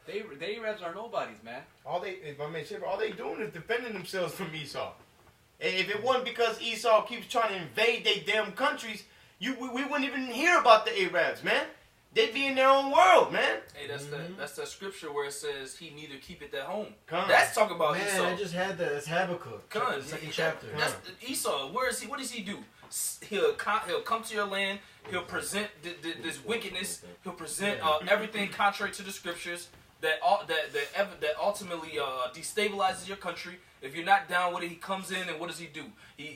The Arabs are nobodies, man. All they doing is defending themselves from Esau. And if it wasn't because Esau keeps trying to invade their damn countries, we wouldn't even hear about the Arabs, man. They'd be in their own world, man. Hey, that's that scripture where it says he neither keepeth at home. Come. That's talking about Man, Esau. I just had that. It's Habakkuk. Come. Second chapter. That's Esau. Where is he? What does he do? He'll come to your land. He'll present this wickedness. He'll present everything contrary to the scriptures that ultimately destabilizes your country. If you're not down with it, he comes in and what does he do?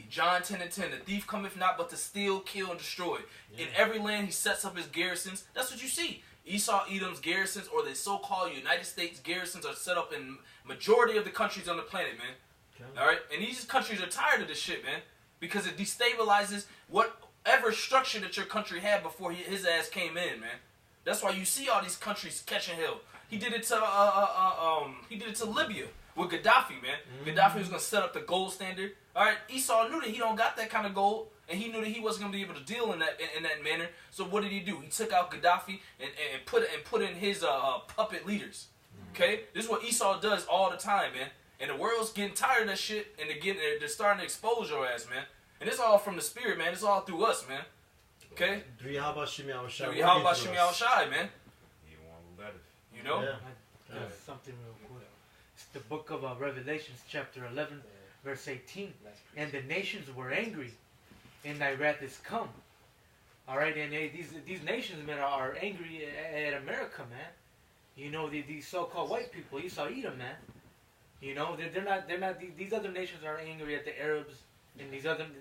John 10 and 10, the thief cometh not but to steal, kill, and destroy. Yeah. In every land he sets up his garrisons. That's what you see. Esau, Edom's garrisons, or the so-called United States garrisons, are set up in majority of the countries on the planet, man. Okay. All right? And these countries are tired of this shit, man. Because it destabilizes whatever structure that your country had before his ass came in, man. That's why you see all these countries catching hell. He did it to Libya with Gaddafi, man. Gaddafi was gonna set up the gold standard. All right, Esau knew that he don't got that kind of gold, and he knew that he wasn't gonna be able to deal in that manner. So what did he do? He took out Gaddafi and put in his puppet leaders. Okay, this is what Esau does all the time, man. And the world's getting tired of that shit, and they're starting to expose your ass, man. And it's all from the spirit, man. It's all through us, man. Okay. How Shai, man. You know. Yeah. Something real quick. It's the book of Revelations, chapter 11, verse 18. And the nations were angry, and thy wrath is come. All right, and these nations, man, are angry at America, man. You know, these so-called white people, Esau, Edom, man. You know, they're not. These other nations are angry at the Arabs, and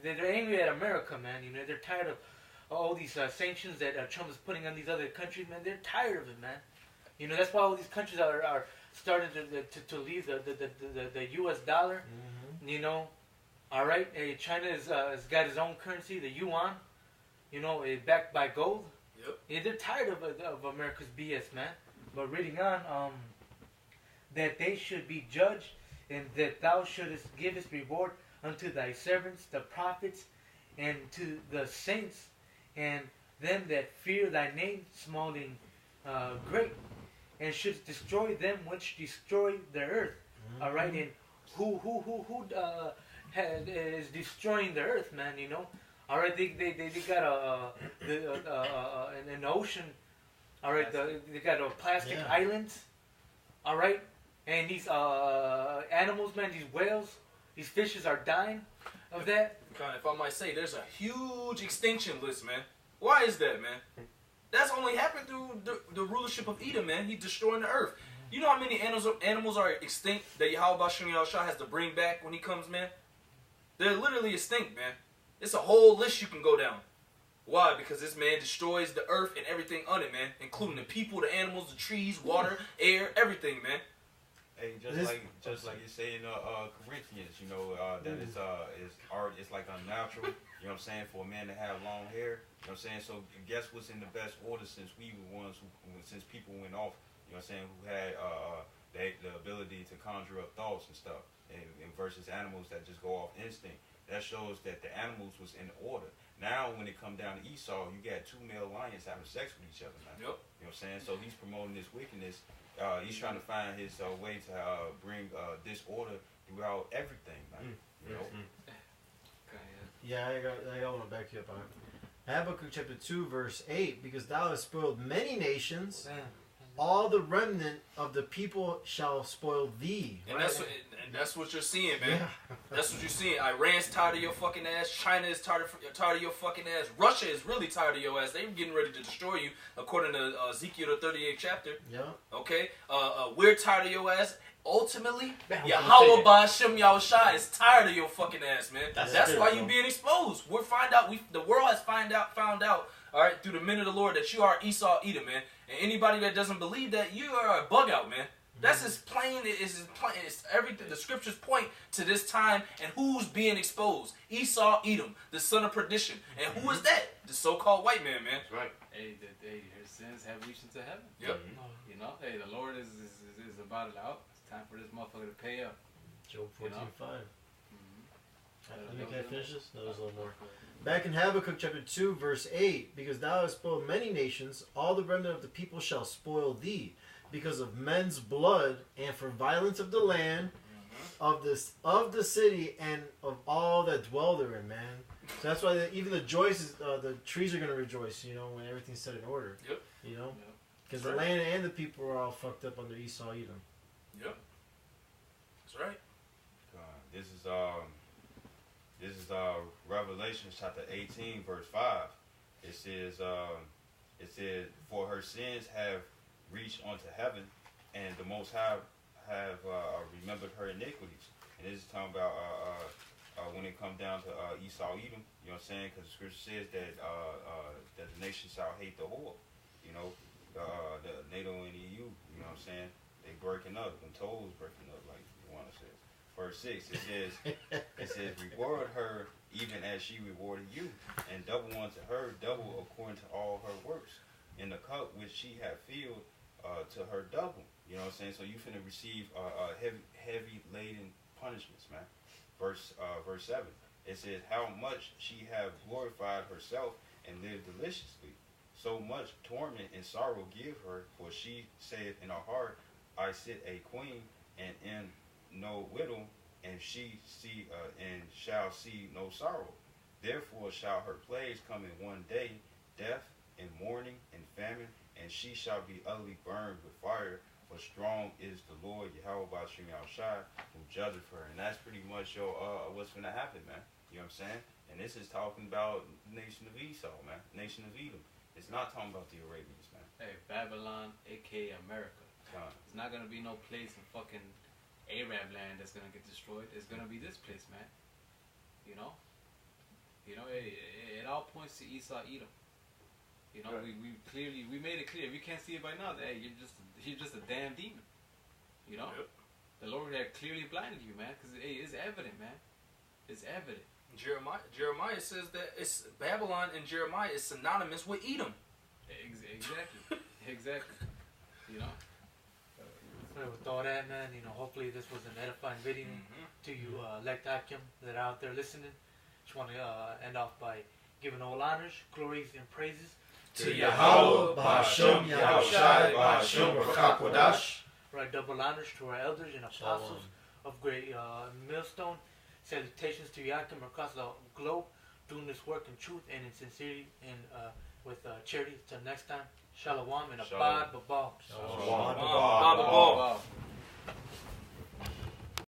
they're angry at America, man. You know, they're tired of all these sanctions that Trump is putting on these other countries, man. They're tired of it, man. You know, that's why all these countries are starting to leave the U.S. dollar. You know, all right. China has got his own currency, the yuan. backed by gold. Yep. Yeah, they're tired of America's BS, man. But reading on, that they should be judged, and that thou shouldest give his reward unto thy servants, the prophets, and to the saints, and them that fear thy name, small and great, and shouldst destroy them which destroy the earth. All right, and who is destroying the earth, man? All right, they got an ocean. All right, they got a plastic islands. All right, and these animals, man, these whales, these fishes are dying of that. If I might say, there's a huge extinction list, man. Why is that, man? That's only happened through the rulership of Edom, man. He's destroying the earth. You know how many animals are extinct that Yahweh Shem Yahushua has to bring back when he comes, man? They're literally extinct, man. It's a whole list you can go down. Why? Because this man destroys the earth and everything on it, man. Including the people, the animals, the trees, water, air, everything, man. Hey, just like you say in Corinthians, that is art. It's like unnatural. You know what I'm saying? For a man to have long hair. You know what I'm saying? So guess what's in the best order since we were ones since people went off. You know what I'm saying? Who had the ability to conjure up thoughts and stuff, and versus animals that just go off instinct. That shows that the animals was in order. Now, when it come down to Esau, you got two male lions having sex with each other, man. Yep. You know what I'm saying? So he's promoting this wickedness. He's trying to find his way to bring disorder throughout everything, man. You know? Yeah, I want to back you up on it. Habakkuk chapter 2, verse 8, because thou hast spoiled many nations, all the remnant of the people shall spoil thee. And that's what you're seeing, man. Yeah. That's what you're seeing. Iran's tired of your fucking ass. China is tired of your fucking ass. Russia is really tired of your ass. They're getting ready to destroy you, according to Ezekiel the 38th chapter. Yeah. Okay? We're tired of your ass. Ultimately, Yahweh Ba'ashem Yahushua is tired of your fucking ass, man. That's why you're being exposed. The world has found out, all right, through the men of the Lord that you are Esau Edom, man. And anybody that doesn't believe that, you are a bug out, man. That's as plain. It's everything. The scriptures point to this time and who's being exposed. Esau Edom, the son of perdition. And who is that? The so-called white man, man. That's right. Hey, his sins have reached into heaven. Yep. Hey, the Lord is about it out. It's time for this motherfucker to pay up. Job 14:5. Let me finish this? No, there's a little more. More. Back in Habakkuk chapter 2, verse 8, because thou hast spoiled many nations, all the remnant of the people shall spoil thee, because of men's blood, and for violence of the land, of the city, and of all that dwell therein, man. So that's why even the trees are going to rejoice, when everything's set in order. Yep. Because the land and the people are all fucked up under Esau Edom. Yep. That's right. This is Revelation chapter 18, verse 5. It says, for her sins have reached unto heaven, and the Most High have remembered her iniquities. And this is talking about when it comes down to Esau Edom. You know what I'm saying? Because the scripture says that the nation shall hate the whore. The NATO and EU. You know what I'm saying? They breaking up. Them toes breaking up, like Juana says. Verse 6, it says, reward her even as she rewarded you, and double unto her, double according to all her works. In the cup which she had filled, to her double. You know what I'm saying? So you finna receive heavy laden punishments, man. Verse 7, it says, how much she have glorified herself and lived deliciously. So much torment and sorrow give her, for she saith in her heart, I sit a queen, and in no widow, and she shall see no sorrow. Therefore shall her plagues come in one day, death and mourning and famine, and she shall be utterly burned with fire. For strong is the Lord Yahweh Ba'ashem Yahushua, who judgeth her. And that's pretty much what's gonna happen, man. You know what I'm saying? And this is talking about the nation of Esau, man. Nation of Edom. It's not talking about the Arabians, man. Hey, Babylon, aka America. It's not gonna be no place in fucking Arab land that's gonna get destroyed. It's gonna be this place, man. It all points to Esau Edom. Right. We made it clear. We can't see it by now. That hey, you're just a damn demon. Yep. The Lord had clearly blinded you, man. Because it's evident, man. It's evident. Jeremiah says that it's Babylon and Jeremiah is synonymous with Edom. Exactly. Exactly. You know. So with all that, man, hopefully this was an edifying video to you, elect Akim that are out there listening. Just want to end off by giving all honors, glories, and praises To Yahweh, Ba'ashem, Yahushai, Ba'ashem, Rakakwadash. Right, double honors to our elders and apostles of great millstone. Salutations to Yakim across the globe, doing this work in truth and in sincerity and with charity. Till next time, Shalom and Abad Babal. Shalom. Baba Ball. Wow.